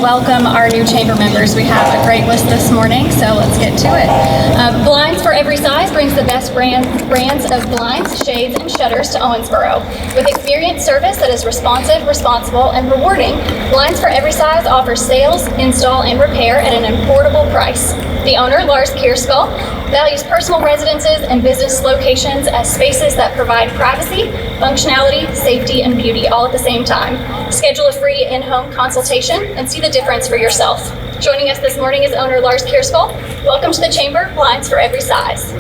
welcome our new chamber members. We have a great list this morning, so let's get to it. Blinds for Every Size brings the best brands of blinds, shades, and shutters to Owensboro. With experienced service that is responsive, responsible, and rewarding, Blinds for Every Size offers sales, install, and repair at an affordable price. The owner, Lars Kierskall, values personal residences and business locations as spaces that provide privacy, functionality, safety, and beauty all at the same time. Schedule a free in-home consultation and see the difference for yourself. Joining us this morning is owner Lars Kierskall. Welcome to the Chamber, Blinds for Every Size.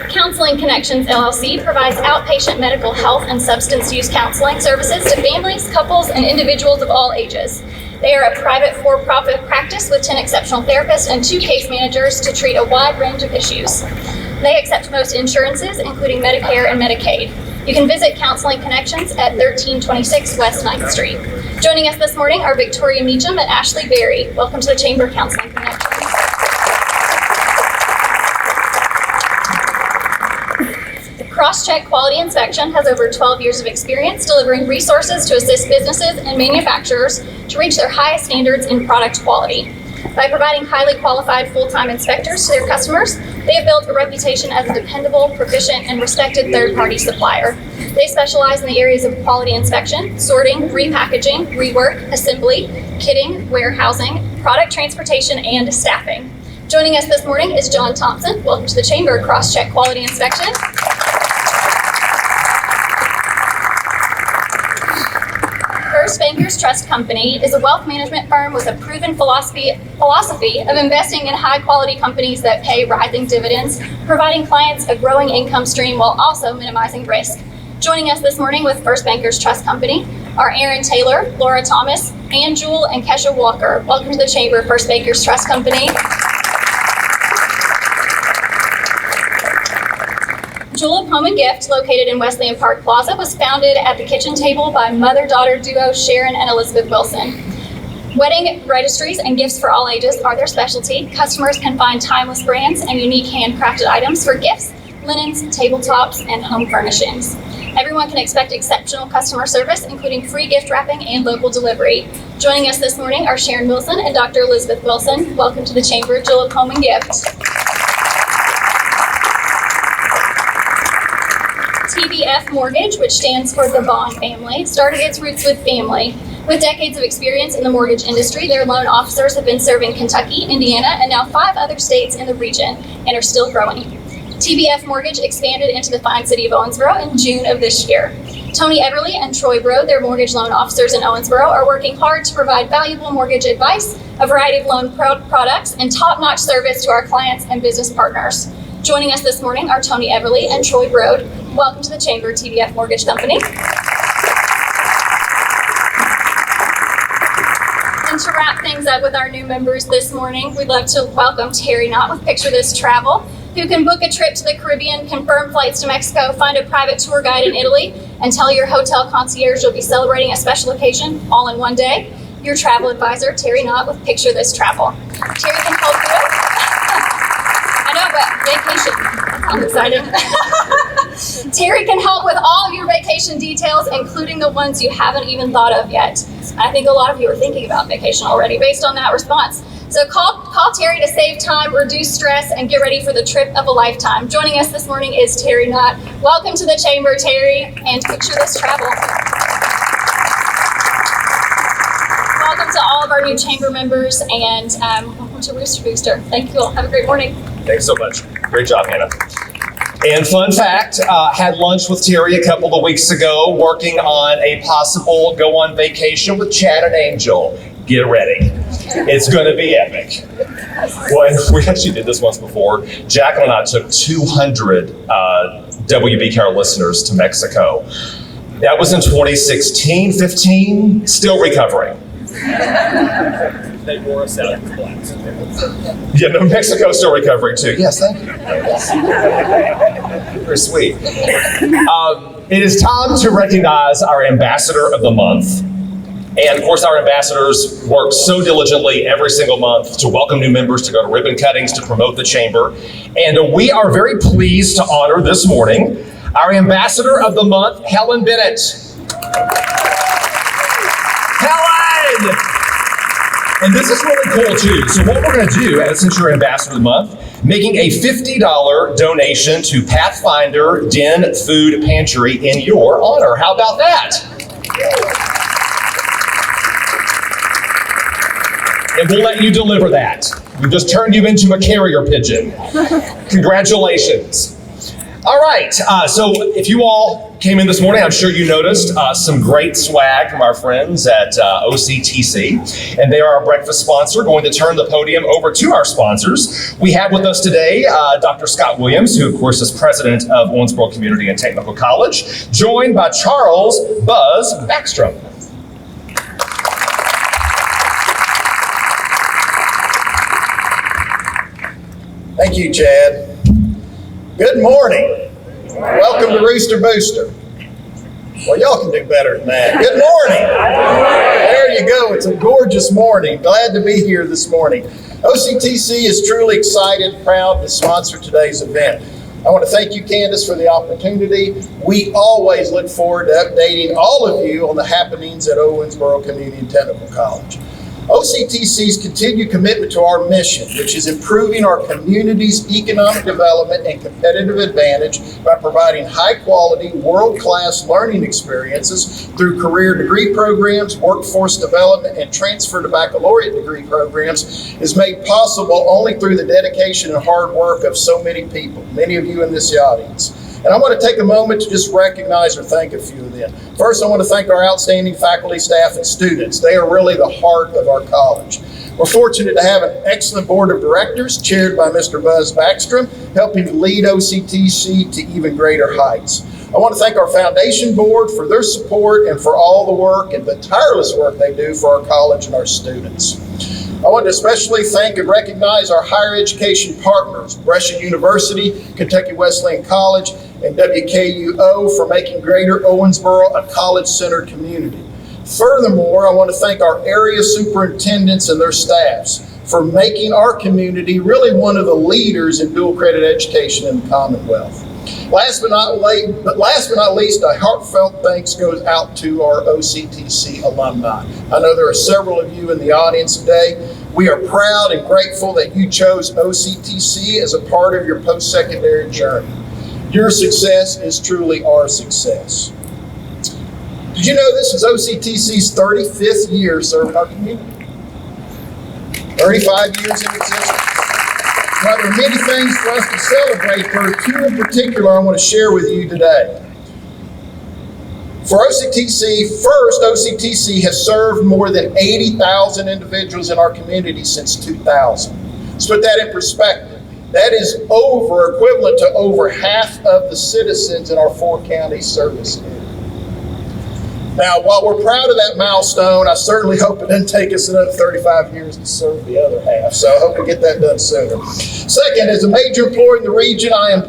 Counseling Connections, LLC provides outpatient mental health and substance use counseling services to families, couples, and individuals of all ages. They are a private for-profit practice with 10 exceptional therapists and 2 case managers to treat a wide range of issues. They accept most insurances, including Medicare and Medicaid. You can visit Counseling Connections at 1326 West 9th Street. Joining us this morning are Victoria Meacham and Ashley Berry. Welcome to the Chamber, Counseling Connections. Crosscheck Quality Inspection has over 12 years of experience delivering resources to assist businesses and manufacturers to reach their highest standards in product quality. By providing highly qualified full-time inspectors to their customers, they have built a reputation as a dependable, proficient, and respected third-party supplier. They specialize in the areas of quality inspection, sorting, repackaging, rework, assembly, kitting, warehousing, product transportation, and staffing. Joining us this morning is John Thompson. Welcome to the Chamber, Crosscheck Quality Inspection. First Bankers Trust Company is a wealth management firm with a proven philosophy of investing in high-quality companies that pay rising dividends, providing clients a growing income stream while also minimizing risk. Joining us this morning with First Bankers Trust Company are Aaron Taylor, Laura Thomas, Ann Jewell, and Kesha Walker. Welcome to the Chamber, First Bankers Trust Company. Jewel Home and Gift, located in Wesleyan Park Plaza, was founded at the kitchen table by mother-daughter duo Sharon and Elizabeth Wilson. Wedding registries and gifts for all ages are their specialty. Customers can find timeless brands and unique handcrafted items for gifts, linens, tabletops, and home furnishings. Everyone can expect exceptional customer service, including free gift wrapping and local delivery. Joining us this morning are Sharon Wilson and Dr. Elizabeth Wilson. Welcome to the Chamber, Jewel Home and Gift. TBF Mortgage, which stands for the Bond Family, started its roots with family. With decades of experience in the mortgage industry, their loan officers have been serving Kentucky, Indiana, and now 5 other states in the region and are still growing. TBF Mortgage expanded into the fine city of Owensboro in June of this year. Tony Everly and Troy Brode, their mortgage loan officers in Owensboro, are working hard to provide valuable mortgage advice, a variety of loan products, and top-notch service to our clients and business partners. Joining us this morning are Tony Everly and Troy Brode. Welcome to the Chamber, TBF Mortgage Company. And to wrap things up with our new members this morning, we'd love to welcome Terry Knott with Picture This Travel, who can book a trip to the Caribbean, confirm flights to Mexico, find a private tour guide in Italy, and tell your hotel concierge you'll be celebrating a special occasion all in one day. Your travel advisor, Terry Knott with Picture This Travel. Terry can help you. I know, but vacation. I'm excited. Terry can help with all of your vacation details, including the ones you haven't even thought of yet. I think a lot of you are thinking about vacation already based on that response. So call Terry to save time, reduce stress, and get ready for the trip of a lifetime. Joining us this morning is Terry Knott. Welcome to the Chamber, Terry, and Picture This Travel. Welcome to all of our new Chamber members, and welcome to Rooster. Thank you all. Have a great morning. Thanks so much. Great job, Hannah. And fun fact, had lunch with Terry a couple of weeks ago, working on a possible go on vacation with Chad and Angel. Get ready. It's going to be epic. Well, we actually did this once before. Jacqueline and I took 200 WBKR listeners to Mexico. That was in 2016, 15, still recovering. They wore us out as blacks. Yeah, no, Mexico's still recovering too. Yes, thank you. Very sweet. It is time to recognize our Ambassador of the Month. And of course, our ambassadors work so diligently every single month to welcome new members, to go to ribbon cuttings, to promote the chamber. And we are very pleased to honor this morning our Ambassador of the Month, Helen Bennett. Helen! And this is really cool too. So what we're going to do, since you're Ambassador of the Month, making a $50 donation to Pathfinder Den Food Pantry in your honor. How about that? And we'll let you deliver that. We just turned you into a carrier pigeon. Congratulations. All right, so if you all came in this morning, I'm sure you noticed some great swag from our friends at OCTC, and they are our breakfast sponsor. Going to turn the podium over to our sponsors. We have with us today Dr. Scott Williams, who of course is president of Owensboro Community and Technical College, joined by Charles Buzz Backstrom. Thank you, Chad. Good morning. Welcome to Rooster Booster. Well, y'all can do better than that. Good morning. There you go. It's a gorgeous morning. Glad to be here this morning. OCTC is truly excited and proud to sponsor today's event. I want to thank you, Candace, for the opportunity. We always look forward to updating all of you on the happenings at Owensboro Community and Technical College. OCTC's continued commitment to our mission, which is improving our community's economic development and competitive advantage by providing high-quality, world-class learning experiences through career degree programs, workforce development, and transfer to baccalaureate degree programs, is made possible only through the dedication and hard work of so many people, many of you in this audience. And I want to take a moment to just recognize or thank a few of them. First, I want to thank our outstanding faculty, staff, and students. They are really the heart of our college. We're fortunate to have an excellent board of directors chaired by Mr. Buzz Backstrom, helping to lead OCTC to even greater heights. I want to thank our foundation board for their support and for all the work and the tireless work they do for our college and our students. I want to especially thank and recognize our higher education partners, Brescia University, Kentucky Wesleyan College, and WKUO for making Greater Owensboro a college-centered community. Furthermore, I want to thank our area superintendents and their staffs for making our community really one of the leaders in dual credit education in the Commonwealth. Last but not least, a heartfelt thanks goes out to our OCTC alumni. I know there are several of you in the audience today. We are proud and grateful that you chose OCTC as a part of your post-secondary journey. Your success is truly our success. Did you know this is OCTC's 35th year serving our community? 35 years in existence. Now, there are many things for us to celebrate, but two in particular I want to share with you today. For OCTC, first, OCTC has served more than 80,000 individuals in our community since 2000. Let's put that in perspective. That is equivalent to over half of the citizens in our 4-county service area. Now, while we're proud of that milestone, I certainly hope it doesn't take us another 35 years to serve the other half. So I hope we get that done sooner. Second, as a major employer in the region, I am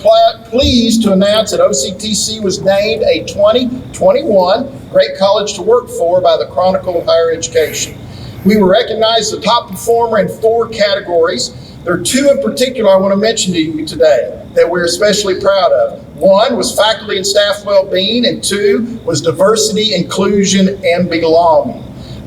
pleased to announce that OCTC was named a 2021 Great College to Work For by the Chronicle of Higher Education. We were recognized as the top performer in 4 categories. There are 2 in particular I want to mention to you today that we're especially proud of. 1 was faculty and staff well-being, and 2 was diversity, inclusion, and belonging.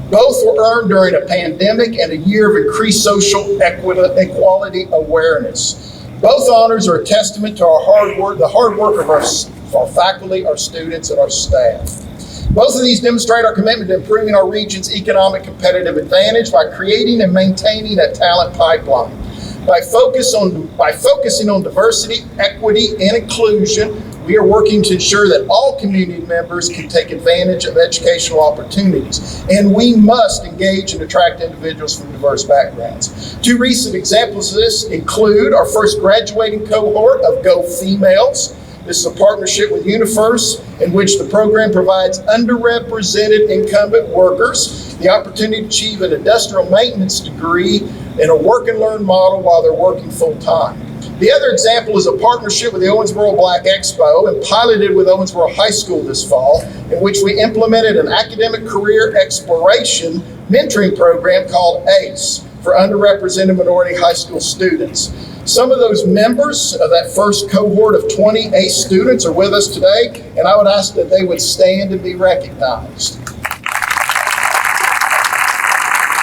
Both were earned during a pandemic and a year of increased social equality awareness. Both honors are a testament to our hard work, the hard work of our faculty, our students, and our staff. Both of these demonstrate our commitment to improving our region's economic competitive advantage by creating and maintaining a talent pipeline. By focusing on diversity, equity, and inclusion, we are working to ensure that all community members can take advantage of educational opportunities, and we must engage and attract individuals from diverse backgrounds. 2 recent examples of this include our first graduating cohort of Go Females. This is a partnership with UniFirst in which the program provides underrepresented incumbent workers the opportunity to achieve an industrial maintenance degree in a work and learn model while they're working full time. The other example is a partnership with the Owensboro Black Expo and piloted with Owensboro High School this fall, in which we implemented an academic career exploration mentoring program called ACE for underrepresented minority high school students. Some of those members of that first cohort of 20 ACE students are with us today, and I would ask that they would stand and be recognized.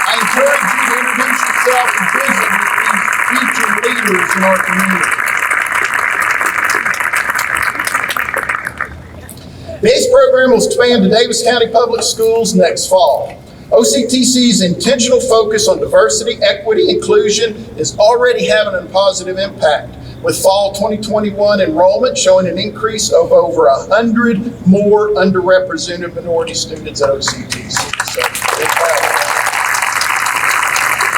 I encourage you to introduce yourself and visit with these future leaders in our community. The ACE program will expand to Davis County Public Schools next fall. OCTC's intentional focus on diversity, equity, inclusion is already having a positive impact, with fall 2021 enrollment showing an increase of over 100 more underrepresented minority students at OCTC. So, we're proud of that.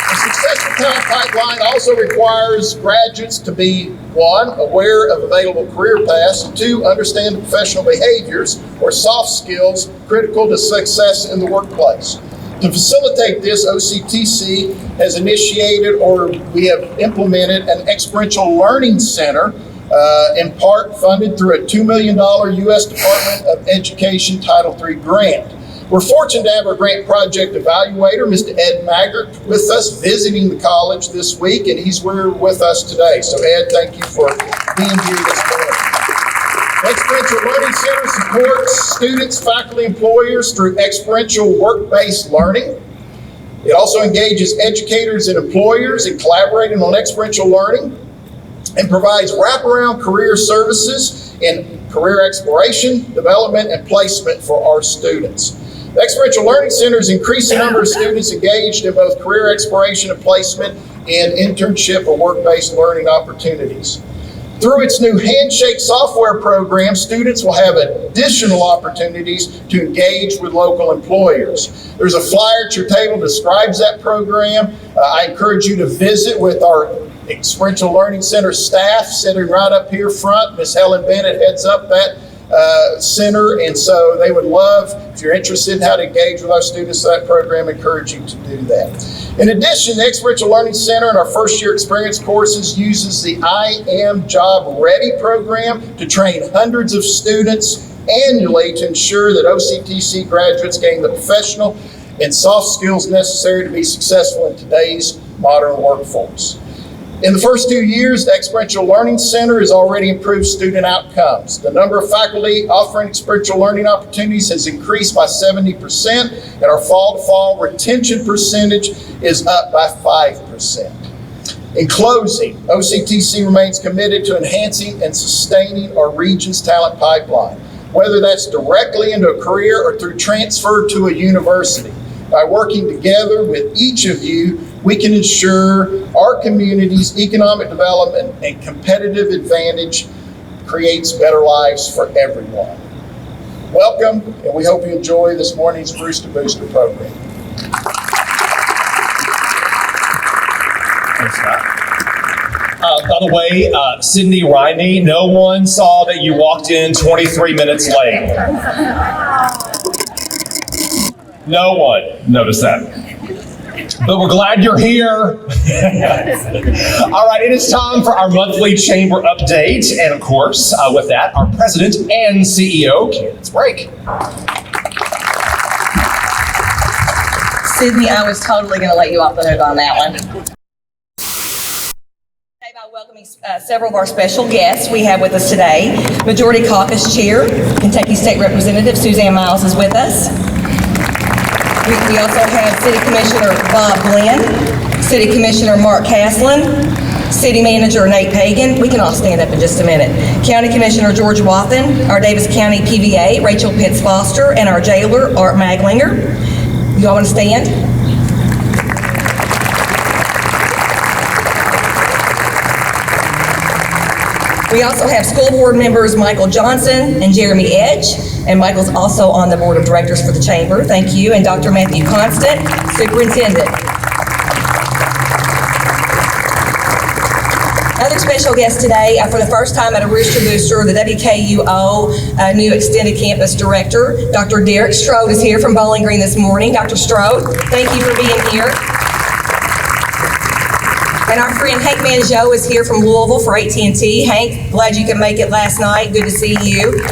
The successful talent pipeline also requires graduates to be, 1, aware of available career paths, and 2, understand the professional behaviors or soft skills critical to success in the workplace. To facilitate this, OCTC has initiated, or we have implemented, an experiential learning center, in part funded through a $2 million U.S. Department of Education Title III grant. We're fortunate to have our grant project evaluator, Mr. Ed Maggart, with us visiting the college this week, and he's here with us today. So Ed, thank you for being here this morning. The Experiential Learning Center supports students, faculty, employers through experiential work-based learning. It also engages educators and employers in collaborating on experiential learning and provides wraparound career services in career exploration, development, and placement for our students. The Experiential Learning Center has increased the number of students engaged in both career exploration and placement and internship or work-based learning opportunities. Through its new Handshake software program, students will have additional opportunities to engage with local employers. There's a flyer at your table that describes that program. I encourage you to visit with our Experiential Learning Center staff sitting right up here front. Ms. Helen Bennett heads up that center, and so they would love, if you're interested in how to engage with our students in that program, encourage you to do that. In addition, the Experiential Learning Center and our first year experience courses uses the I Am Job Ready program to train hundreds of students annually to ensure that OCTC graduates gain the professional and soft skills necessary to be successful in today's modern workforce. In the first 2 years, the Experiential Learning Center has already improved student outcomes. The number of faculty offering experiential learning opportunities has increased by 70%, and our fall-to-fall retention percentage is up by 5%. In closing, OCTC remains committed to enhancing and sustaining our region's talent pipeline, whether that's directly into a career or through transfer to a university. By working together with each of you, we can ensure our community's economic development and competitive advantage creates better lives for everyone. Welcome, and we hope you enjoy this morning's Rooster Booster program. Thanks, Scott. By the way, Sydney Riney, no one saw that you walked in 23 minutes late. No one noticed that. But we're glad you're here. All right, it is time for our monthly chamber update. And of course, with that, our president and CEO, Candace Brake. Sydney, I was totally going to let you off the hook on that one. By welcoming several of our special guests we have with us today. Majority Caucus Chair, Kentucky State Representative Suzanne Miles is with us. We also have City Commissioner Bob Glenn, City Commissioner Mark Caslin, City Manager Nate Pagan. We can all stand up in just a minute. County Commissioner George Wathen, our Davis County PVA, Rachel Pitts Foster, and our jailer, Art Maglinger. You all want to stand? We also have school board members Michael Johnson and Jeremy Edge, and Michael's also on the board of directors for the chamber. Thank you. And Dr. Matthew Constant, superintendent. Other special guests today, for the first time at a Rooster Booster, the WKUO new extended campus director, Dr. Derek Strode is here from Bowling Green this morning. Dr. Strode, thank you for being here. And our friend Hank Mangeot is here from Louisville for AT&T. Hank, glad you could make it last night. Good to see you.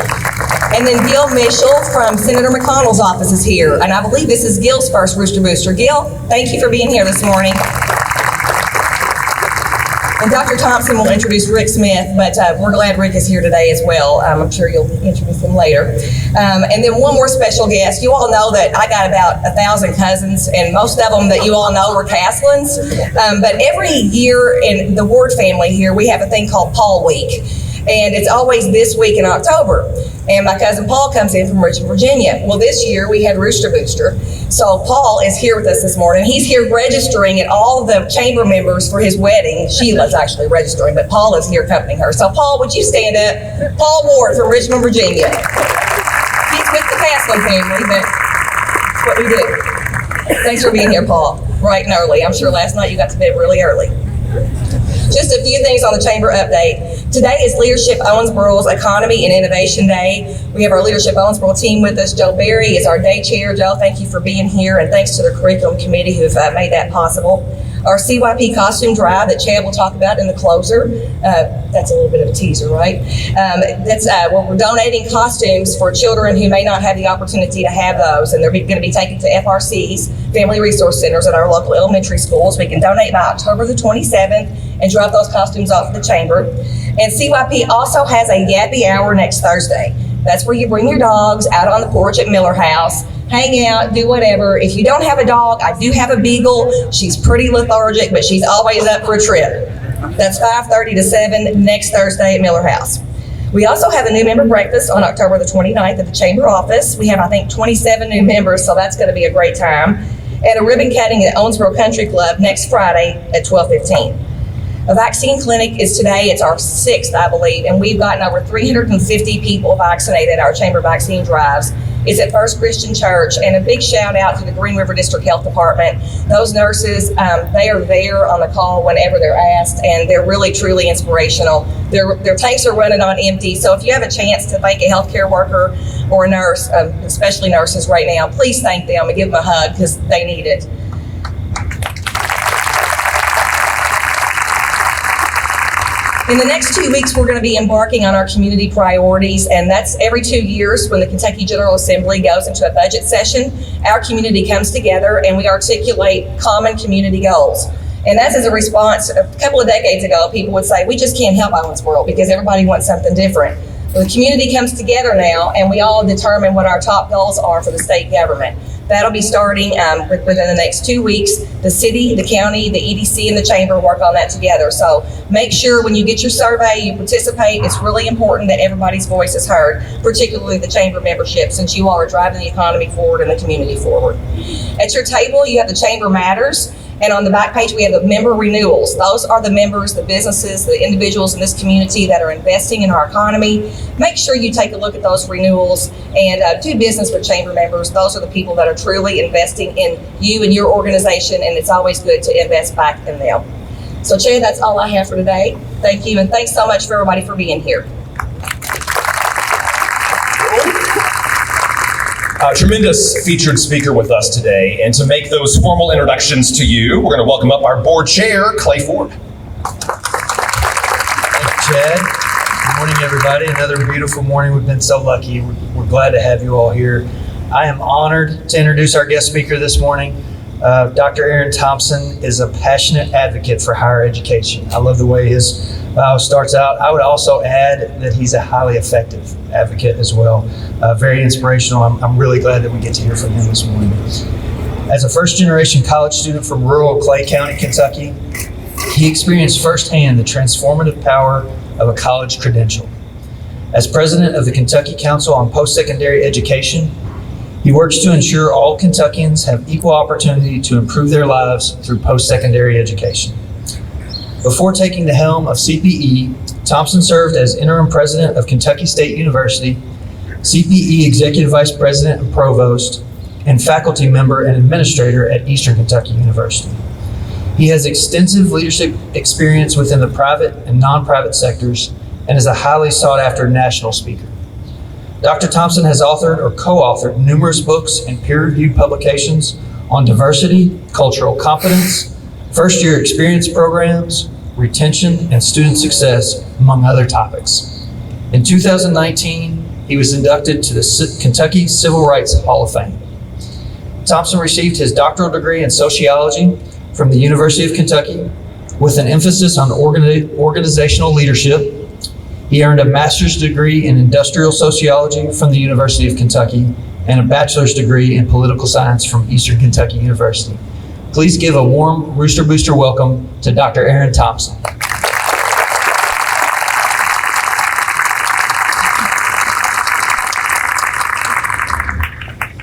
And then Gil Mitchell from Senator McConnell's office is here. And I believe this is Gil's first Rooster Booster. Gil, thank you for being here this morning. And Dr. Thompson will introduce Rick Smith, but we're glad Rick is here today as well. I'm sure you'll introduce him later. And then one more special guest. You all know that I got about 1,000 cousins, and most of them that you all know are Caslins. But every year in the Ward family here, we have a thing called Paul Week. And it's always this week in October. And my cousin Paul comes in from Richmond, Virginia. Well, this year we had Rooster Booster. So Paul is here with us this morning. He's here registering at all of the chamber members for his wedding. Sheila's actually registering, but Paul is here accompanying her. So Paul, would you stand up? Paul Ward from Richmond, Virginia. He's with the Caslin family, but that's what we do. Thanks for being here, Paul. Bright and early. I'm sure last night you got to bed really early. Just a few things on the chamber update. Today is Leadership Owensboro's Economy and Innovation Day. We have our Leadership Owensboro team with us. Joe Berry is our day chair. Joe, thank you for being here, and thanks to the curriculum committee who've made that possible. Our Cyp Costume Drive that Chad will talk about in the closer. That's a little bit of a teaser, right? That's where we're donating costumes for children who may not have the opportunity to have those, and they're going to be taken to FRCs, Family Resource Centers, at our local elementary schools. We can donate by October the 27th and drop those costumes off at the chamber. And CYP also has a Yappy Hour next Thursday. That's where you bring your dogs out on the porch at Miller House, hang out, do whatever. If you don't have a dog, I do have a beagle. She's pretty lethargic, but she's always up for a trip. That's 5:30 to 7 next Thursday at Miller House. We also have a new member breakfast on October the 29th at the chamber office. We have, I think, 27 new members, so that's going to be a great time. And a ribbon cutting at Owensboro Country Club next Friday at 12:15. A vaccine clinic is today. It's our 6th, I believe, and we've gotten over 350 people vaccinated at our chamber vaccine drives. It's at First Christian Church, and a big shout out to the Green River District Health Department. Those nurses, they are there on the call whenever they're asked, and they're really, truly inspirational. Their tanks are running on empty, so if you have a chance to thank a healthcare worker or a nurse, especially nurses right now, please thank them and give them a hug because they need it. In the next 2 weeks, we're going to be embarking on our community priorities, and that's every 2 years when the Kentucky General Assembly goes into a budget session. Our community comes together and we articulate common community goals. And that's as a response. A couple of decades ago, people would say, we just can't help Owensboro because everybody wants something different. Well, the community comes together now and we all determine what our top goals are for the state government. That'll be starting within the next 2 weeks. The city, the county, the EDC, and the chamber work on that together. So make sure when you get your survey, you participate. It's really important that everybody's voice is heard, particularly the chamber membership, since you all are driving the economy forward and the community forward. At your table, you have the Chamber Matters. And on the back page, we have the member renewals. Those are the members, the businesses, the individuals in this community that are investing in our economy. Make sure you take a look at those renewals and do business with chamber members. Those are the people that are truly investing in you and your organization, and it's always good to invest back in them. So, Chad, that's all I have for today. Thank you, and thanks so much for everybody for being here. Tremendous featured speaker with us today. And to make those formal introductions to you, we're going to welcome up our board chair, Clay Ford. Thank you, Chad. Good morning, everybody. Another beautiful morning. We've been so lucky. We're glad to have you all here. I am honored to introduce our guest speaker this morning. Dr. Aaron Thompson is a passionate advocate for higher education. I love the way his bio starts out. I would also add that he's a highly effective advocate as well. Very inspirational. I'm really glad that we get to hear from him this morning. As a first-generation college student from rural Clay County, Kentucky, he experienced firsthand the transformative power of a college credential. As president of the Kentucky Council on Post-Secondary Education, he works to ensure all Kentuckians have equal opportunity to improve their lives through post-secondary education. Before taking the helm of CPE, Thompson served as interim president of Kentucky State University, CPE executive vice president and provost, and faculty member and administrator at Eastern Kentucky University. He has extensive leadership experience within the private and non-private sectors and is a highly sought-after national speaker. Dr. Thompson has authored or co-authored numerous books and peer-reviewed publications on diversity, cultural competence, first-year experience programs, retention, and student success, among other topics. In 2019, he was inducted to the Kentucky Civil Rights Hall of Fame. Thompson received his doctoral degree in sociology from the University of Kentucky with an emphasis on organizational leadership. He earned a master's degree in industrial sociology from the University of Kentucky and a bachelor's degree in political science from Eastern Kentucky University. Please give a warm Rooster Booster welcome to Dr. Aaron Thompson.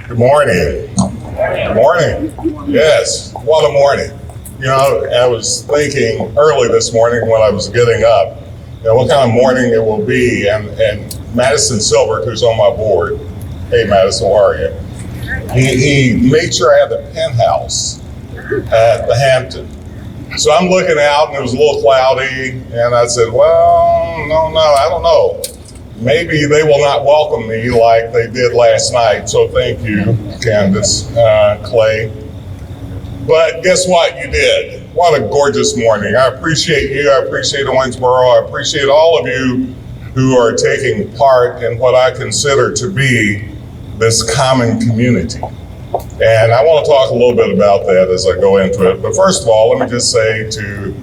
Good morning. Good morning. Yes, what a morning. You know, I was thinking early this morning when I was getting up, you know, what kind of morning it will be. And Madison Silbert, who's on my board, hey Madison, how are you? He made sure I had the penthouse at the Hampton. So I'm looking out and it was a little cloudy and I said, well, no, I don't know. Maybe they will not welcome me like they did last night. So thank you, Candace, Clay. But guess what? You did. What a gorgeous morning. I appreciate you. I appreciate Owensboro. I appreciate all of you who are taking part in what I consider to be this common community. And I want to talk a little bit about that as I go into it. But first of all, let me just say to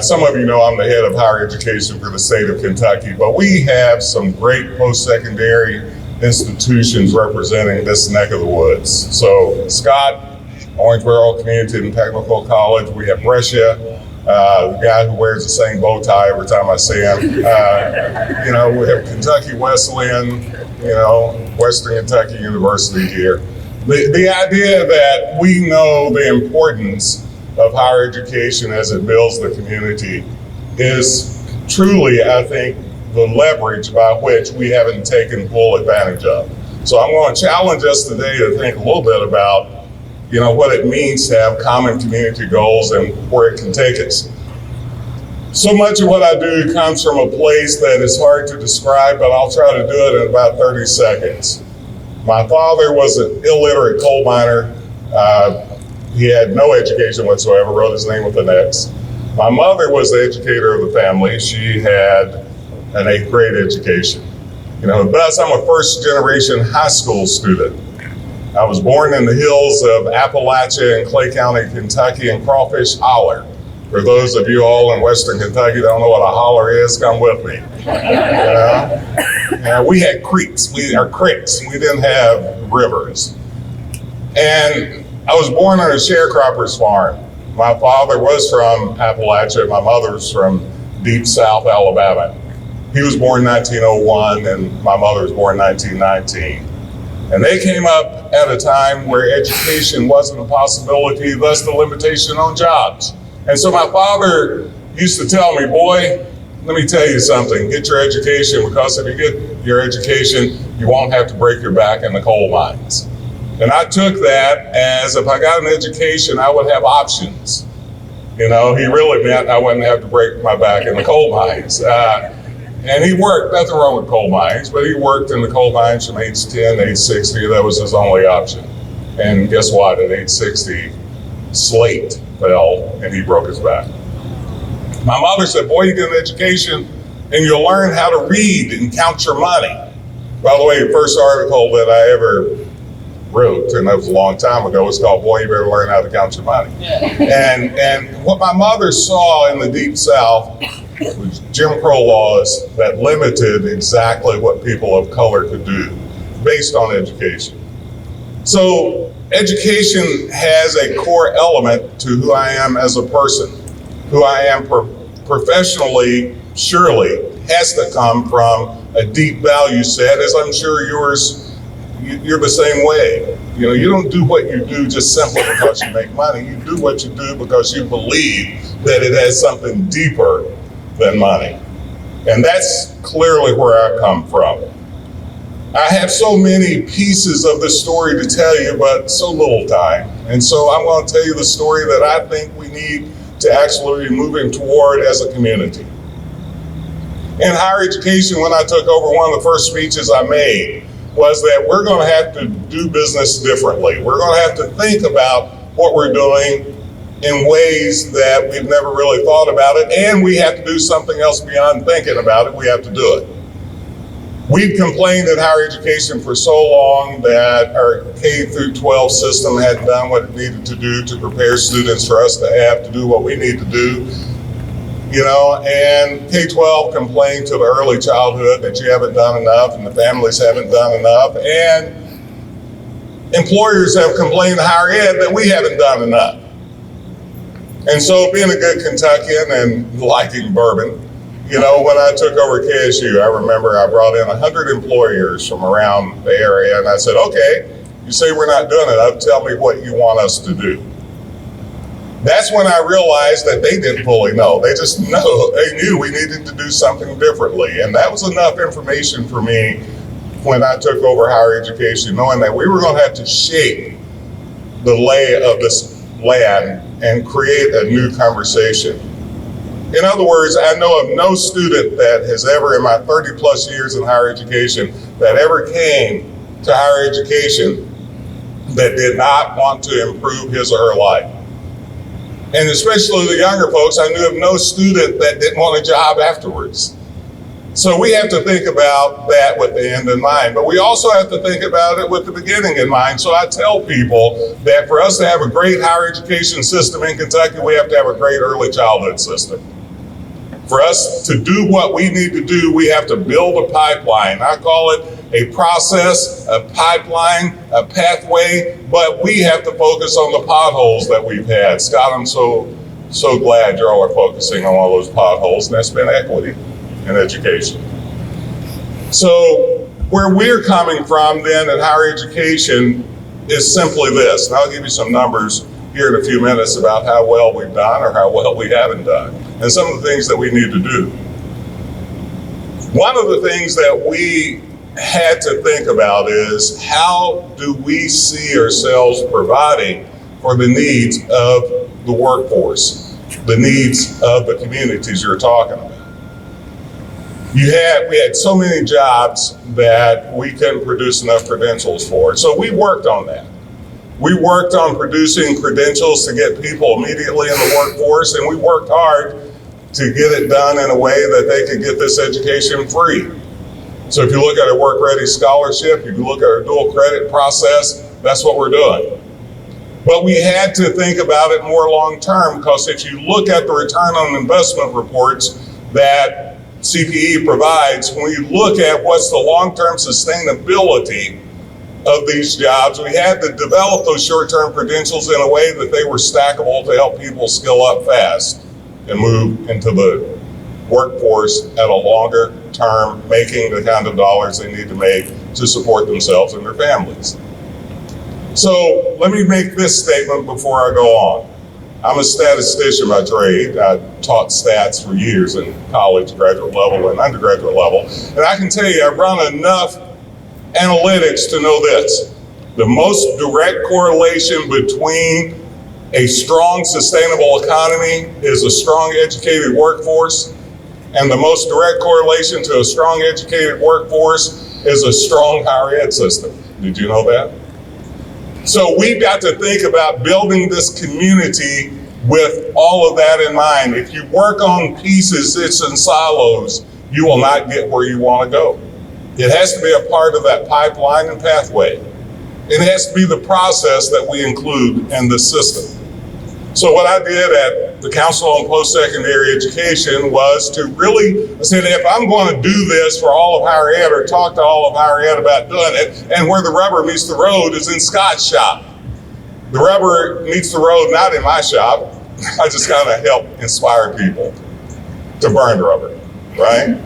some of you know I'm the head of higher education for the state of Kentucky, but we have some great post-secondary institutions representing this neck of the woods. So Scott, Owensboro Community and Technical College, we have Brescia, the guy who wears the same bow tie every time I see him. You know, we have Kentucky Wesleyan, you know, Western Kentucky University here. The idea that we know the importance of higher education as it builds the community is truly, I think, the leverage by which we haven't taken full advantage of. So I'm going to challenge us today to think a little bit about, you know, what it means to have common community goals and where it can take us. So much of what I do comes from a place that is hard to describe, but I'll try to do it in about 30 seconds. My father was an illiterate coal miner. He had no education whatsoever, wrote his name with an X. My mother was the educator of the family. She had an 8th grade education. You know, thus I'm a first generation high school student. I was born in the hills of Appalachia in Clay County, Kentucky, in Crawfish Holler. For those of you all in Western Kentucky that don't know what a holler is, come with me. We had creeks, creeks. We didn't have rivers. And I was born on a sharecropper's farm. My father was from Appalachia. My mother was from deep South Alabama. He was born 1901 and my mother was born 1919. And they came up at a time where education wasn't a possibility, thus the limitation on jobs. And so my father used to tell me, boy, let me tell you something, get your education, because if you get your education, you won't have to break your back in the coal mines. And I took that as if I got an education, I would have options. You know, he really meant I wouldn't have to break my back in the coal mines. And he worked, nothing wrong with coal mines, but he worked in the coal mines from age 10 to age 60. That was his only option. And guess what? At age 60, slate fell and he broke his back. My mother said, boy, you get an education and you'll learn how to read and count your money. By the way, the first article that I ever wrote, and that was a long time ago, was called, Boy, You Better Learn How to Count Your Money. And what my mother saw in the Deep South was Jim Crow laws that limited exactly what people of color could do based on education. So education has a core element to who I am as a person. Who I am professionally surely has to come from a deep value set, as I'm sure you're the same way. You know, you don't do what you do just simply because you make money. You do what you do because you believe that it has something deeper than money. And that's clearly where I come from. I have so many pieces of the story to tell you, but so little time. And so I'm going to tell you the story that I think we need to actually be moving toward as a community. In higher education, when I took over, one of the first speeches I made was that we're going to have to do business differently. We're going to have to think about what we're doing in ways that we've never really thought about it, and we have to do something else beyond thinking about it. We have to do it. We've complained in higher education for so long that our K through 12 system hadn't done what it needed to do to prepare students for us to have to do what we need to do. You know, and K-12 complained to the early childhood that you haven't done enough and the families haven't done enough, and employers have complained to higher ed that we haven't done enough. And so being a good Kentuckian and liking bourbon, you know, when I took over KSU, I remember I brought in 100 employers from around the area, and I said, okay, you say we're not doing enough, tell me what you want us to do. That's when I realized that they didn't fully know. They just they knew we needed to do something differently. And that was enough information for me when I took over higher education, knowing that we were going to have to shape the lay of this land and create a new conversation. In other words, I know of no student that has ever, in my 30 plus years in higher education, that ever came to higher education that did not want to improve his or her life. And especially the younger folks, I knew of no student that didn't want a job afterwards. So we have to think about that with the end in mind, but we also have to think about it with the beginning in mind. So I tell people that for us to have a great higher education system in Kentucky, we have to have a great early childhood system. For us to do what we need to do, we have to build a pipeline. I call it a process, a pipeline, a pathway, but we have to focus on the potholes that we've had. Scott, I'm so glad you all are focusing on all those potholes, and that's been equity in education. So where we're coming from then in higher education is simply this, and I'll give you some numbers here in a few minutes about how well we've done or how well we haven't done, and some of the things that we need to do. One of the things that we had to think about is how do we see ourselves providing for the needs of the workforce, the needs of the communities you're talking about. We had so many jobs that we couldn't produce enough credentials for. So we worked on that. We worked on producing credentials to get people immediately in the workforce, and we worked hard to get it done in a way that they could get this education free. So if you look at our Work Ready Scholarship, if you look at our dual credit process, that's what we're doing. But we had to think about it more long term, because if you look at the return on investment reports that CPE provides, when you look at what's the long-term sustainability of these jobs, we had to develop those short-term credentials in a way that they were stackable to help people skill up fast and move into the workforce at a longer term, making the kind of dollars they need to make to support themselves and their families. So let me make this statement before I go on. I'm a statistician by trade. I taught stats for years in college, graduate level, and undergraduate level. And I can tell you, I've run enough analytics to know this. The most direct correlation between a strong, sustainable economy is a strong, educated workforce. And the most direct correlation to a strong, educated workforce is a strong higher ed system. Did you know that? So we've got to think about building this community with all of that in mind. If you work on pieces, it's in silos, you will not get where you want to go. It has to be a part of that pipeline and pathway. It has to be the process that we include in the system. So what I did at the Council on Post-Secondary Education was to really, I said, if I'm going to do this for all of higher ed or talk to all of higher ed about doing it, and where the rubber meets the road is in Scott's shop. The rubber meets the road not in my shop. I just kind of help inspire people to burn rubber, right?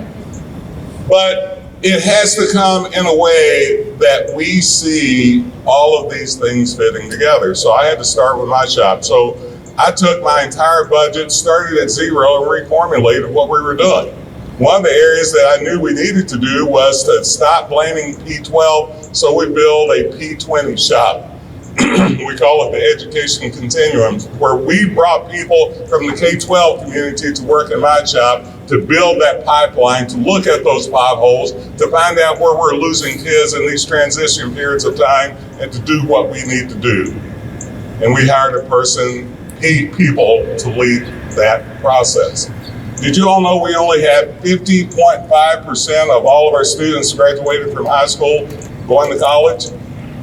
But it has to come in a way that we see all of these things fitting together. So I had to start with my shop. So I took my entire budget, started at zero, and reformulated what we were doing. One of the areas that I knew we needed to do was to stop blaming P12, so we build a P20 shop. We call it the Education Continuum, where we brought people from the K-12 community to work in my shop to build that pipeline, to look at those potholes, to find out where we're losing kids in these transition periods of time, and to do what we need to do. And we hired a person, people to lead that process. Did you all know we only had 50.5% of all of our students graduated from high school going to college?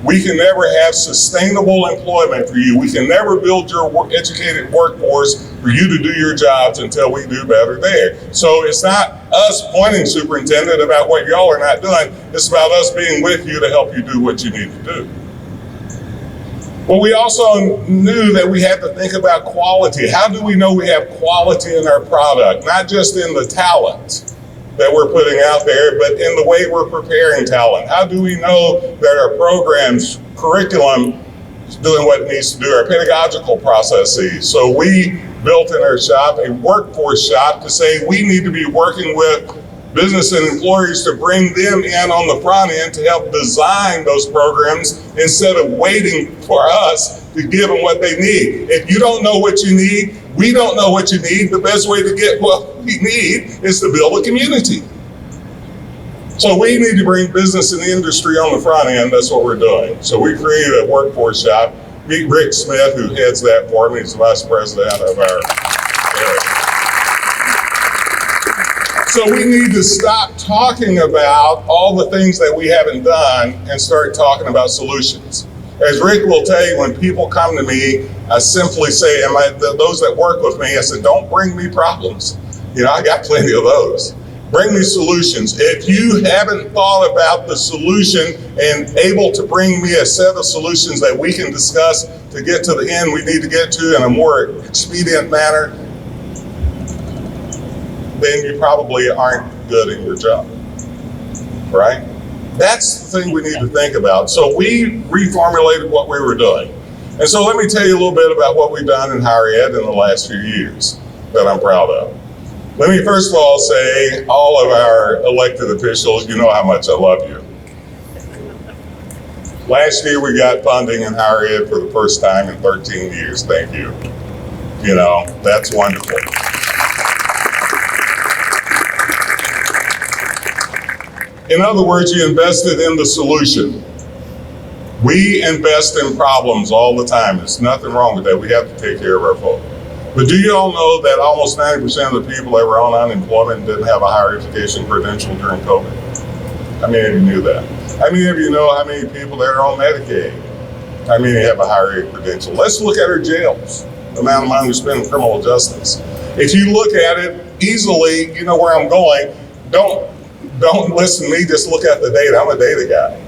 We can never have sustainable employment for you. We can never build your educated workforce for you to do your jobs until we do better there. So it's not us pointing, superintendent, about what y'all are not doing. It's about us being with you to help you do what you need to do. But we also knew that we had to think about quality. How do we know we have quality in our product? Not just in the talent that we're putting out there, but in the way we're preparing talent. How do we know that our programs, curriculum is doing what it needs to do, our pedagogical processes? So we built in our shop a workforce shop to say we need to be working with business and employers to bring them in on the front end to help design those programs instead of waiting for us to give them what they need. If you don't know what you need, we don't know what you need. The best way to get what we need is to build a community. So we need to bring business and industry on the front end. That's what we're doing. So we created a workforce shop. Meet Rick Smith, who heads that for me. He's the vice president of our area. So we need to stop talking about all the things that we haven't done and start talking about solutions. As Rick will tell you, when people come to me, I simply say, those that work with me, I said, don't bring me problems. I got plenty of those. Bring me solutions. If you haven't thought about the solution and able to bring me a set of solutions that we can discuss to get to the end we need to get to in a more expedient manner, then you probably aren't good at your job, right? That's the thing we need to think about. So we reformulated what we were doing. And so let me tell you a little bit about what we've done in higher ed in the last few years that I'm proud of. Let me first of all say, all of our elected officials, you know how much I love you. Last year we got funding in higher ed for the first time in 13 years. Thank you. That's wonderful. In other words, you invested in the solution. We invest in problems all the time. There's nothing wrong with that. We have to take care of our folk. But do you all know that almost 90% of the people that were on unemployment didn't have a higher education credential during COVID? How many of you knew that? How many of you know how many people that are on Medicaid? How many have a higher ed credential? Let's look at our jails, the amount of money we spend in criminal justice. If you look at it easily, you know where I'm going. Don't listen to me, just look at the data. I'm a data guy.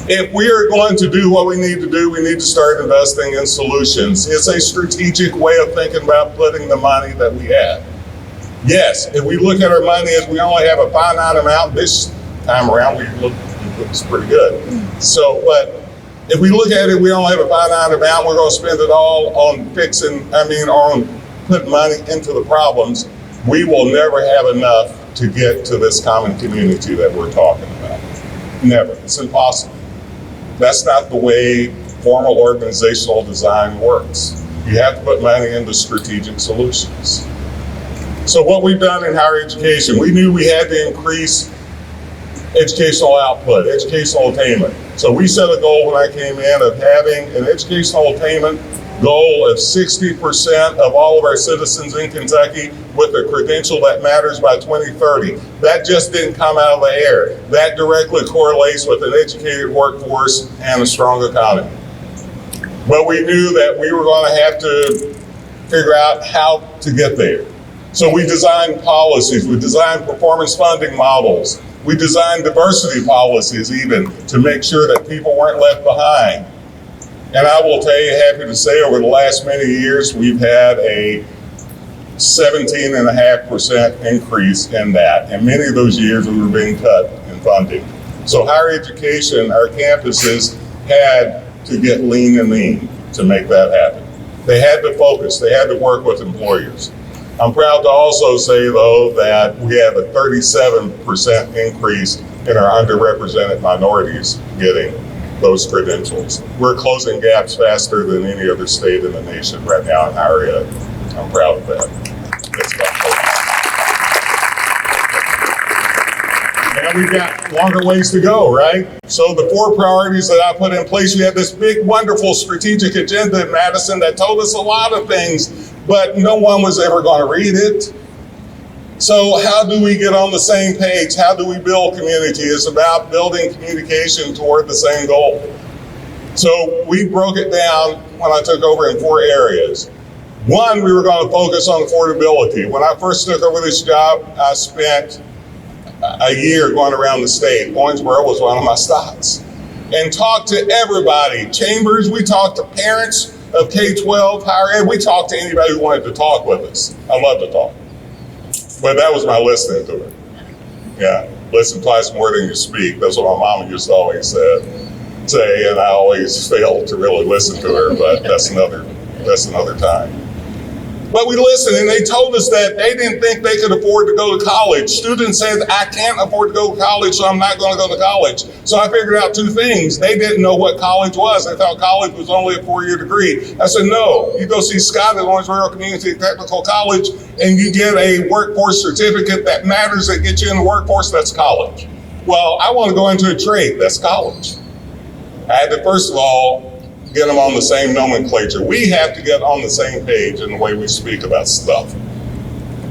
If we are going to do what we need to do, we need to start investing in solutions. It's a strategic way of thinking about putting the money that we have. Yes, if we look at our money as we only have a finite amount, this time around it looks pretty good. So, but if we look at it, we only have a finite amount, we're going to spend it all on on putting money into the problems. We will never have enough to get to this common community that we're talking about. Never. It's impossible. That's not the way formal organizational design works. You have to put money into strategic solutions. So what we've done in higher education, we knew we had to increase educational output, educational attainment. So we set a goal when I came in of having an educational attainment goal of 60% of all of our citizens in Kentucky with a credential that matters by 2030. That just didn't come out of the air. That directly correlates with an educated workforce and a strong economy. But we knew that we were going to have to figure out how to get there. So we designed policies, we designed performance funding models, we designed diversity policies even to make sure that people weren't left behind. And I will tell you, happy to say, over the last many years, we've had a 17.5% increase in that. And many of those years we were being cut in funding. So higher education, our campuses had to get lean and mean to make that happen. They had to focus, they had to work with employers. I'm proud to also say, though, that we have a 37% increase in our underrepresented minorities getting those credentials. We're closing gaps faster than any other state in the nation right now in higher ed. I'm proud of that. And we've got longer ways to go, right? So the 4 priorities that I put in place, we had this big, wonderful strategic agenda in Madison that told us a lot of things, but no one was ever going to read it. So how do we get on the same page? How do we build community? It's about building communication toward the same goal. So we broke it down when I took over in 4 areas. 1, we were going to focus on affordability. When I first took over this job, I spent a year going around the state. Owensboro was one of my stops. And talked to everybody. Chambers, we talked to parents of K-12, higher ed. We talked to anybody who wanted to talk with us. I love to talk. But that was my listening to it. Yeah, listen twice more than you speak. That's what my mama used to always say, and I always failed to really listen to her, but that's another time. But we listened, and they told us that they didn't think they could afford to go to college. Students said, I can't afford to go to college, so I'm not going to go to college. So I figured out 2 things. They didn't know what college was. They thought college was only a 4-year degree. I said, no, you go see Scott at Owensboro Community Technical College, and you get a workforce certificate that matters, that gets you in the workforce. That's college. Well, I want to go into a trade. That's college. I had to, first of all, get them on the same nomenclature. We have to get on the same page in the way we speak about stuff.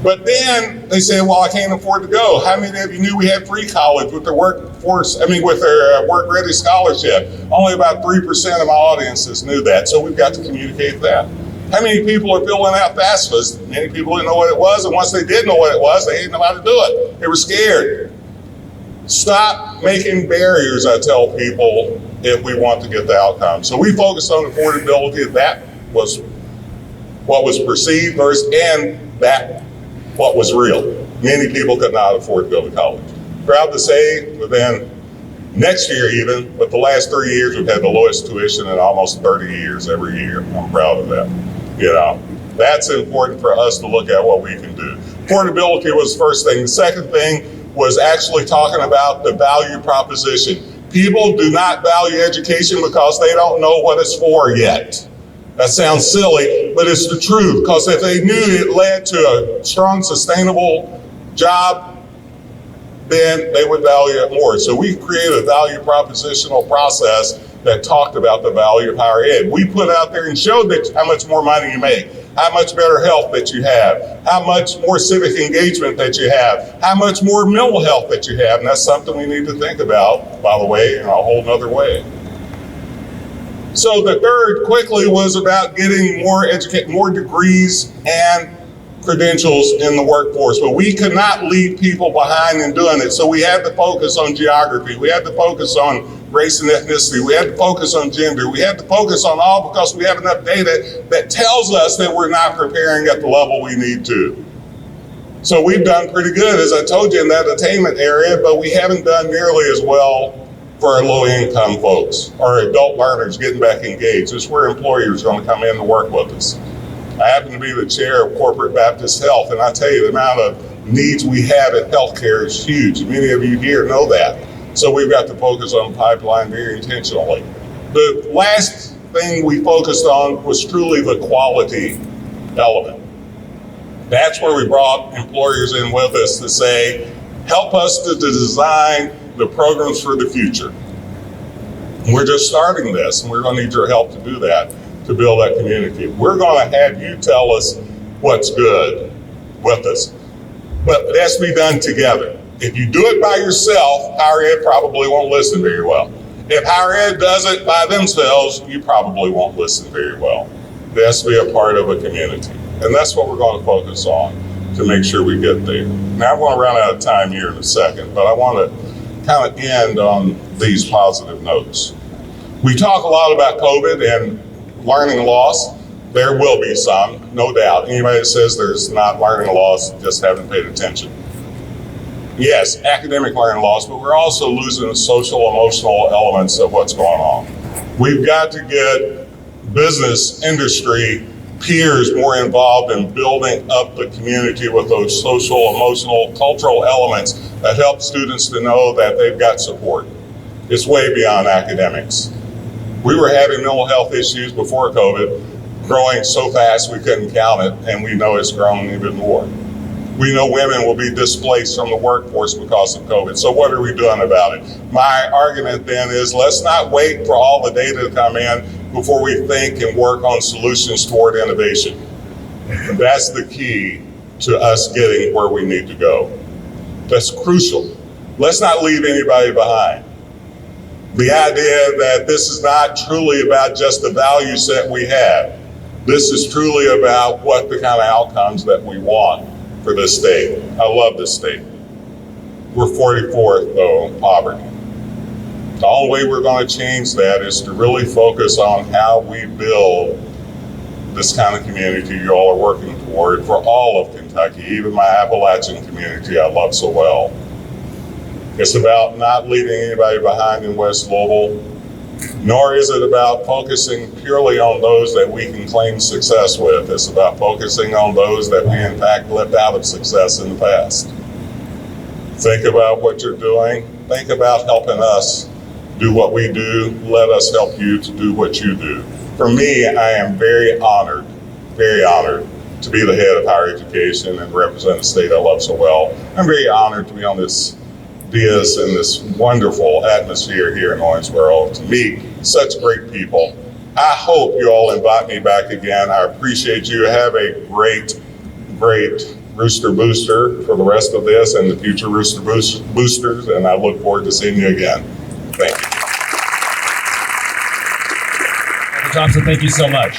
But then they said, well, I can't afford to go. How many of you knew we had free college with their with their work-ready scholarship? Only about 3% of my audiences knew that, so we've got to communicate that. How many people are filling out FAFSAs? Many people didn't know what it was, and once they did know what it was, they didn't know how to do it. They were scared. Stop making barriers, I tell people, if we want to get the outcome. So we focused on affordability. That was what was perceived first, and that what was real. Many people could not afford to go to college. Proud to say, within next year even, but the last 3 years, we've had the lowest tuition in almost 30 years every year. I'm proud of that. You know, that's important for us to look at what we can do. Affordability was the first thing. The second thing was actually talking about the value proposition. People do not value education because they don't know what it's for yet. That sounds silly, but it's the truth, because if they knew it led to a strong, sustainable job, then they would value it more. So we created a value propositional process that talked about the value of higher ed. We put out there and showed that how much more money you make, how much better health that you have, how much more civic engagement that you have, how much more mental health that you have. And that's something we need to think about, by the way, in a whole nother way. So the third quickly was about getting more degrees and credentials in the workforce, but we could not leave people behind in doing it. So we had to focus on geography. We had to focus on race and ethnicity. We had to focus on gender. We had to focus on all, because we have enough data that tells us that we're not preparing at the level we need to. So we've done pretty good, as I told you, in that attainment area, but we haven't done nearly as well for our low-income folks, our adult learners getting back engaged. This is where employers are going to come in to work with us. I happen to be the chair of Corporate Baptist Health, and I tell you, the amount of needs we have in healthcare is huge. Many of you here know that. So we've got to focus on the pipeline very intentionally. The last thing we focused on was truly the quality element. That's where we brought employers in with us to say, help us to design the programs for the future. We're just starting this, and we're going to need your help to do that, to build that community. We're going to have you tell us what's good with us, but it has to be done together. If you do it by yourself, higher ed probably won't listen very well. If higher ed does it by themselves, you probably won't listen very well. It has to be a part of a community. And that's what we're going to focus on to make sure we get there. Now, I'm going to run out of time here in a second, but I want to kind of end on these positive notes. We talk a lot about COVID and learning loss. There will be some, no doubt. Anybody that says there's not learning loss just haven't paid attention. Yes, academic learning loss, but we're also losing the social, emotional elements of what's going on. We've got to get business, industry, peers more involved in building up the community with those social, emotional, cultural elements that help students to know that they've got support. It's way beyond academics. We were having mental health issues before COVID, growing so fast we couldn't count it, and we know it's grown even more. We know women will be displaced from the workforce because of COVID. So what are we doing about it? My argument then is let's not wait for all the data to come in before we think and work on solutions toward innovation. That's the key to us getting where we need to go. That's crucial. Let's not leave anybody behind. The idea that this is not truly about just the value set we have. This is truly about what the kind of outcomes that we want for this state. I love this state. We're 44th though in poverty. The only way we're going to change that is to really focus on how we build this kind of community you all are working toward for all of Kentucky, even my Appalachian community I love so well. It's about not leaving anybody behind in West Louisville, nor is it about focusing purely on those that we can claim success with. It's about focusing on those that we in fact left out of success in the past. Think about what you're doing. Think about helping us do what we do. Let us help you to do what you do. For me, I am very honored to be the head of higher education and represent a state I love so well. I'm very honored to be on this dais and this wonderful atmosphere here in Owensboro, to meet such great people. I hope you all invite me back again. I appreciate you. Have a great Rooster Booster for the rest of this and the future Rooster Boosters, and I look forward to seeing you again. Thank you. Dr. Thompson, thank you so much.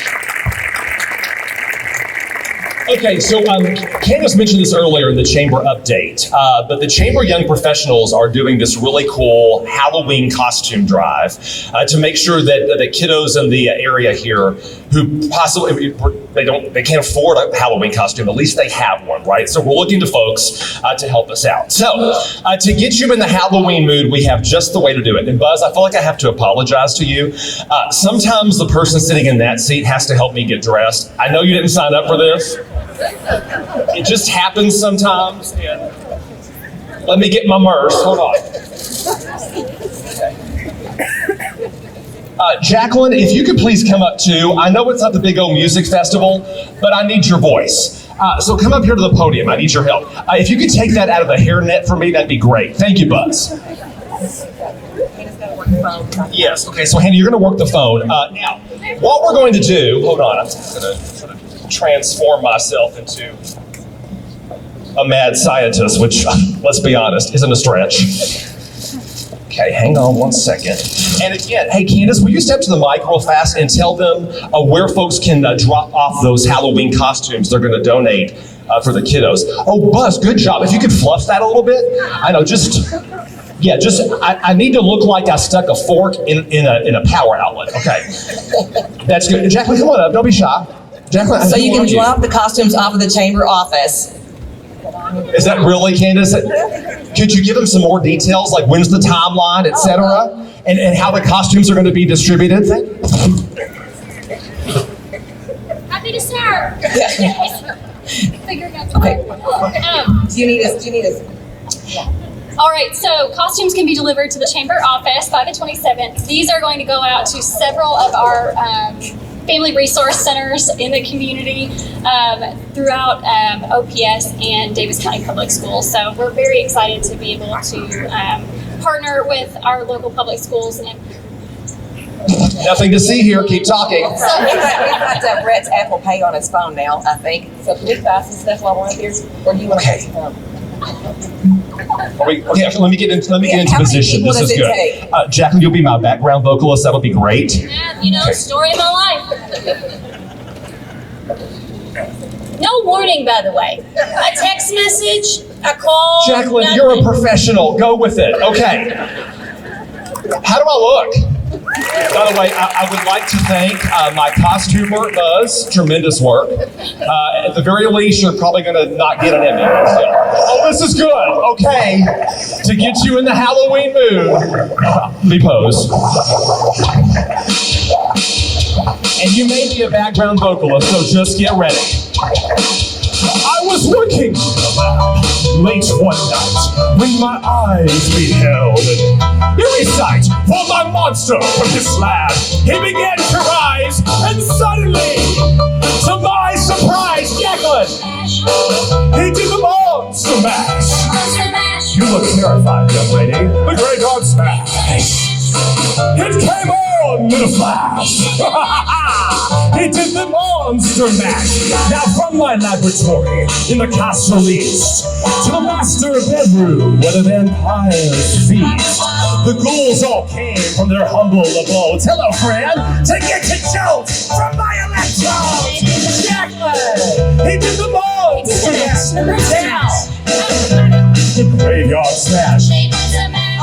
Okay, so Candace mentioned this earlier in the Chamber update, but the Chamber Young Professionals are doing this really cool Halloween costume drive to make sure that the kiddos in the area here who possibly they can't afford a Halloween costume, at least they have one, right? So we're looking to folks to help us out. So to get you in the Halloween mood, we have just the way to do it. And Buzz, I feel like I have to apologize to you. Sometimes the person sitting in that seat has to help me get dressed. I know you didn't sign up for this. It just happens sometimes. And let me get my merce. Hold on. Jacqueline, if you could please come up too. I know it's not the big old music festival, but I need your voice. So come up here to the podium. I need your help. If you could take that out of the hairnet for me, that'd be great. Thank you, Buzz. Yes. Okay. So Hannah, you're going to work the phone. Now, what we're going to do. Hold on. I'm going to sort of transform myself into a mad scientist, which, let's be honest, isn't a stretch. Okay, hang on one second. And again, hey Candace, will you step to the mic real fast and tell them where folks can drop off those Halloween costumes they're going to donate for the kiddos. Oh, Buzz, good job. If you could fluff that a little bit. I know, I need to look like I stuck a fork in a power outlet. Okay, that's good. Jacqueline, come on up. Don't be shy. Jacqueline, so you can drop the costumes off of the chamber office. Is that really, Candace? Could you give them some more details, like when's the timeline, et cetera, and how the costumes are going to be distributed? Happy to serve. Figuring out. Okay. Do you need us? All right, so costumes can be delivered to the chamber office by the 27th. These are going to go out to several of our family resource centers in the community throughout OPS and Davis County Public Schools. So we're very excited to be able to partner with our local public schools. And nothing to see here. Keep talking. So we've got Brett's Apple Pay on his phone now, I think. So can we pass this stuff while we're up here, or do you want to pass it home? Let me get into position. This is good. Jacqueline, you'll be my background vocalist. That'll be great. Yeah, story of my life. No warning, by the way. A text message, a call. Jacqueline, nothing. you're a professional. Go with it. Okay. How do I look? By the way, I would like to thank my costumer, Buzz. Tremendous work. At the very least, you're probably going to not get an Emmy. Oh, this is good. Okay. To get you in the Halloween mood, let me pose. And you may be a background vocalist, so just get ready. I was working late one night when my eyes beheld an eerie sight. For my monster from his slab, he began to rise, and suddenly, to my surprise, Jacqueline, he did them all with a flash. He did the monster mash. Now from my laboratory in the castle east to the master bedroom where the vampires feast, the ghouls all came from their humble abodes. Hello, friend, to get your jolt from my electrodes. Jacqueline, he did the monster mash. Now, the graveyard smash.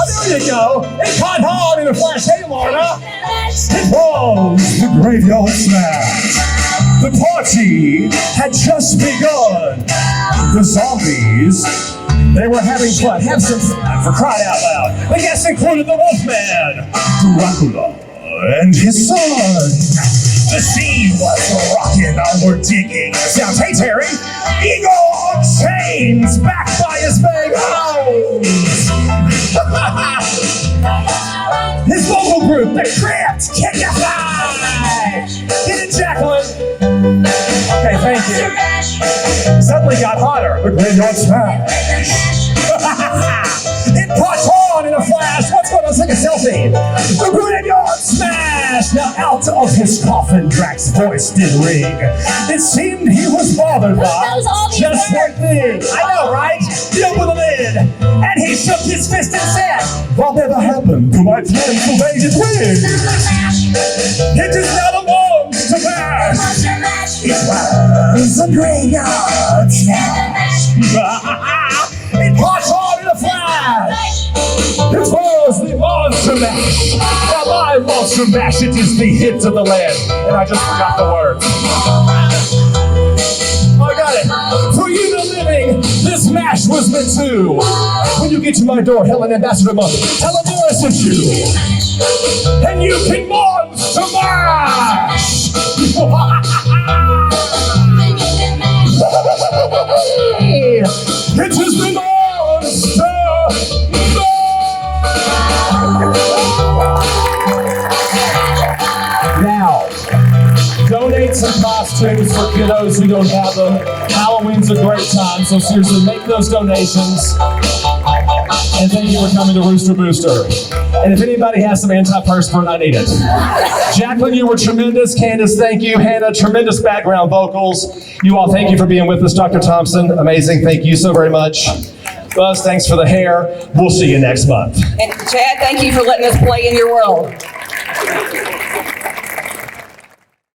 Oh, there you go. It caught on in a flash. Hey, Lorna. It was the graveyard smash. The party had just begun. The zombies, they were having fun. Have some fun, for crying out loud. The guests included the Wolfman, Dracula, and his son. The scene was rocking, we're digging. Sounds, hey Terry, Eagle on chains, backed by his bagels. His vocal group, the Crypt, Can You Fly? Get it, Jacqueline. Okay, thank you. Suddenly got hotter. The graveyard smash. It caught on in a flash. What's going on? Let's take a selfie. The graveyard smash. Now out of his coffin, Drax's voice did ring. It seemed he was bothered by just one thing. I know, right? He opened the lid, and he shook his fist and said, "Whatever happened to my plans to raise his wings? It is not a monster mash. It was a graveyard smash." It caught on in a flash. It was the monster mash. Now my monster mash, it is the hit of the land. And I just forgot the words. Oh, I got it. For you the living, this mash was meant to. When you get to my door, Helen, Ambassador Month, tell them I sent you. And you can monster mash. It is the monster mash. Now, donate some costumes for kiddos who don't have them. Halloween's a great time, so seriously, make those donations. And thank you for coming to Rooster Booster. And if anybody has some antiperspirant, I need it. Jacqueline, you were tremendous. Candace, thank you. Hannah, tremendous background vocals. You all, thank you for being with us. Dr. Thompson, amazing. Thank you so very much. Buzz, thanks for the hair. We'll see you next month. And Chad, thank you for letting us play in your world.